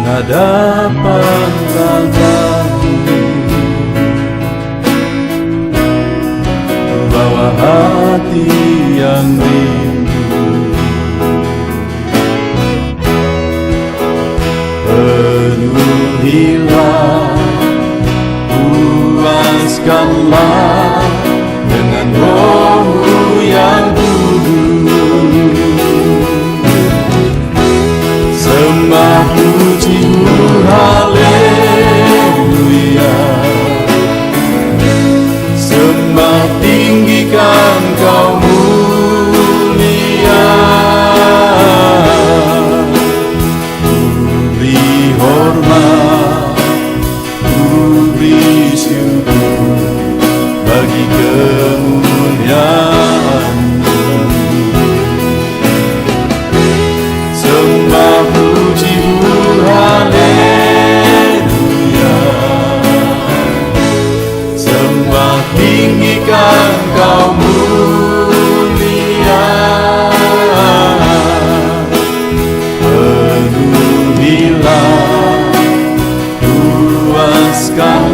hadapan tahtamu, puaskanlah dengan Roh-Mu yang kudus. Sembah puji-Mu, haleluya. Sembah tinggikan Kau mulia. Ku beri hormat, ku beri syukur bagi kemuliaan-Mu. Sembah puji-Mu, haleluya. Sembah tinggikan Kau mulia. Penuhilah, puaskanlah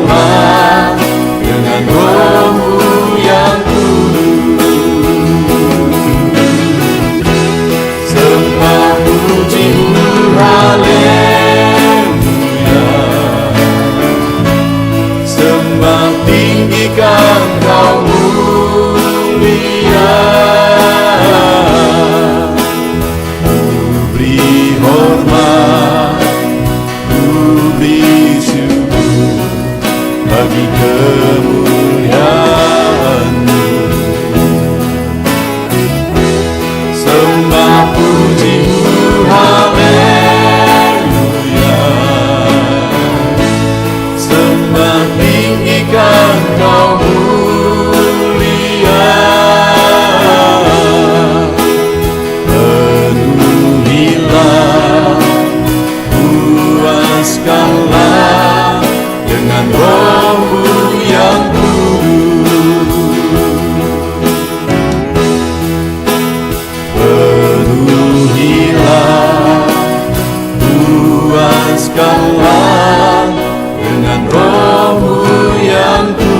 dengan Roh-Mu yang kudus. Sembah puji-Mu, haleluya. Sembah tinggikan Kau mulia. Ku beri hormat, ku beri syukur bagi kemuliaan-Mu. Sembah puji-Mu, haleluya. Sembah tinggikan Kau mulia. Penuhilah, puaskanlah dengan Roh-Mu yang kudus. Penuhilah, puaskanlah dengan Roh-Mu yang kudus.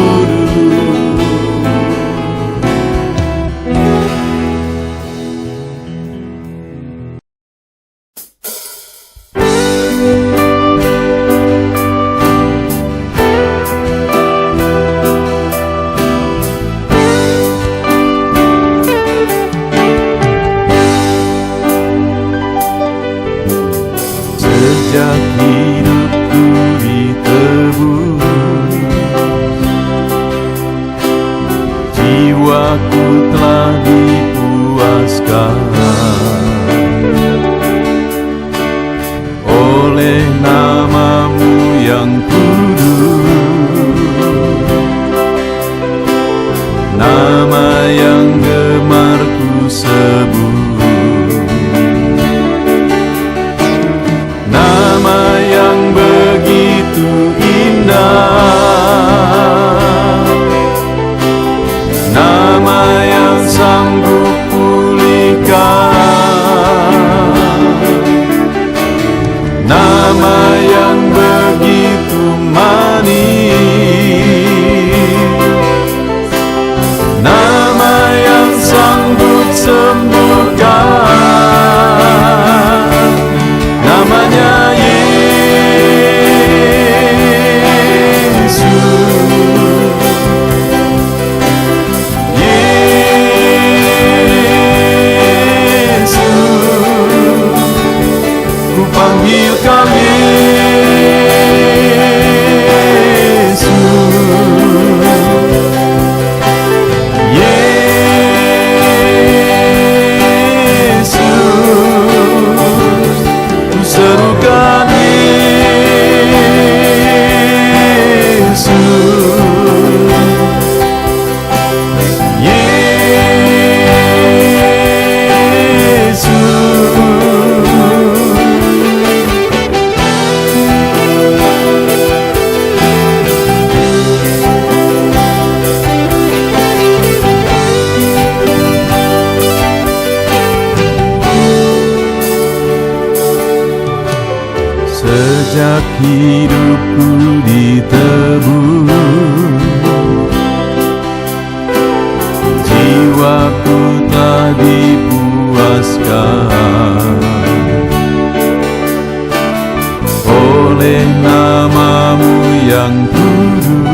Sejak hidupku ditebus, jiwaku telah dipuaskan oleh nama-Mu yang kudus, nama yang gemar ku sebut. Nama yang begitu indah, nama yang sanggup pulihkan, nama yang begitu manis, nama yang sanggup sembuhkan, namanya panggil kami Yesus, ku serukan Yesus, sejak hidupku ditebus, jiwaku telah dipuaskan oleh nama-Mu yang kudus,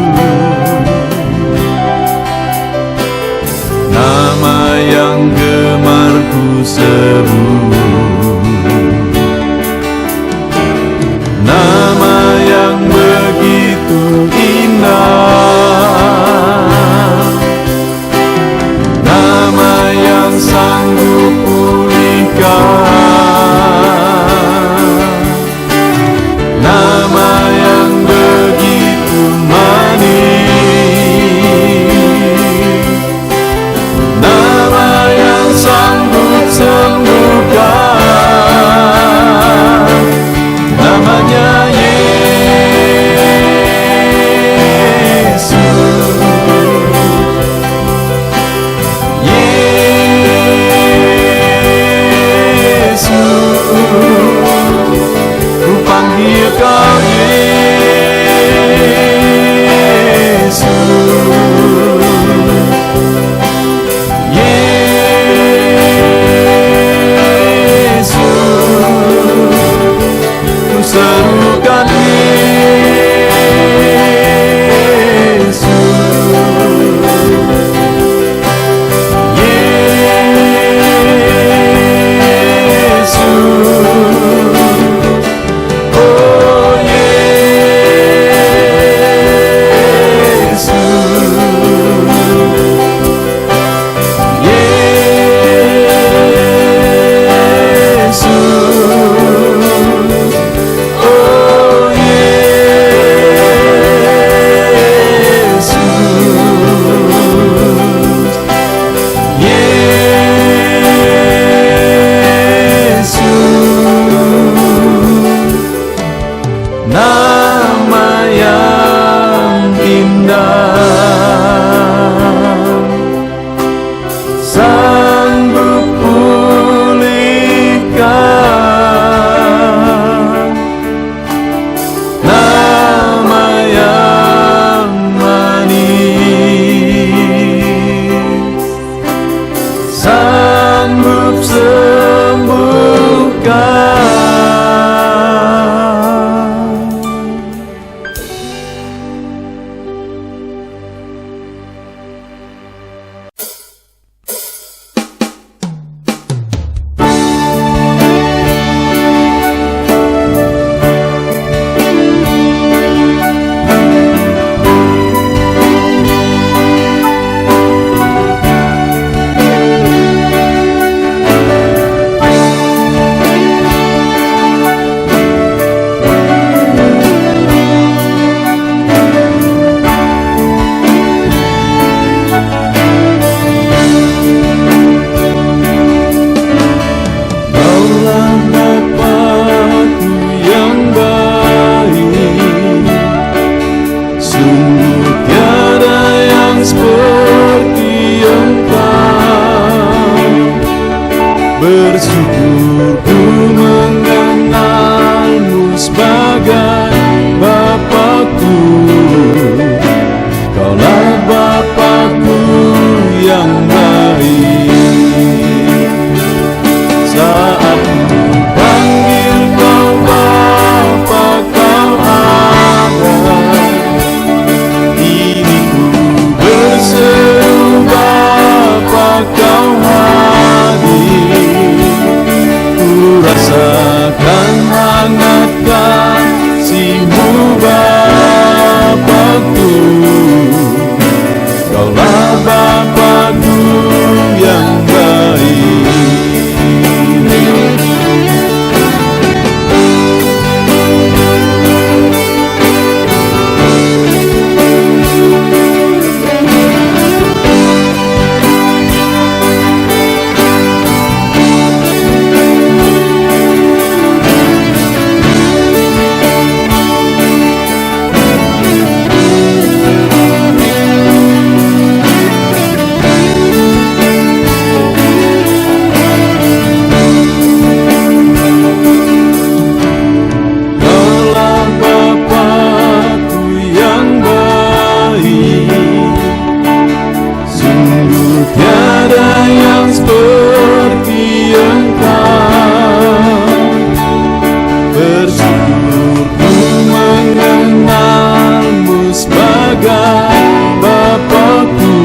Bapakku,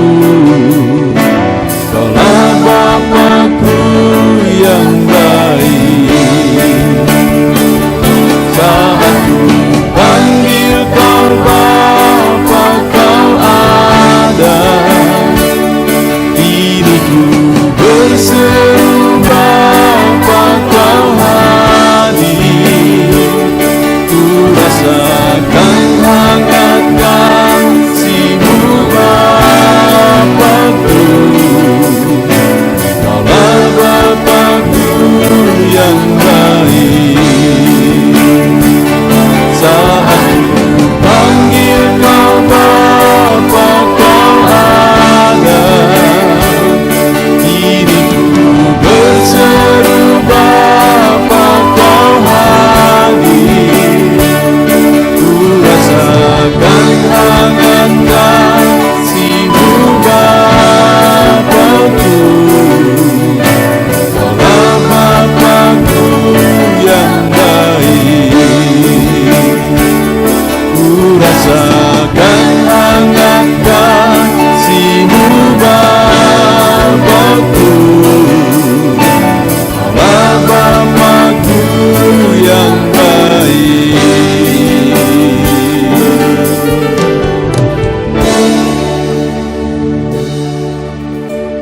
Kaulah Bapakku yang baik. Saat ku panggil kau Bapa, kau ada. Kini ku berseru Bapa, kau hadir. Ku rasakan hangat kasih-Mu Bapakku. Kaulah Bapakku yang baik. Saat ku panggil kau Bapa, kau ada. Kini ku berseru Bapa, kau hadir. Ku rasakan hangat kasih-Mu Bapakku. Kaulah Bapakku yang baik. Ku rasakan hangat kasih-Mu Bapakku.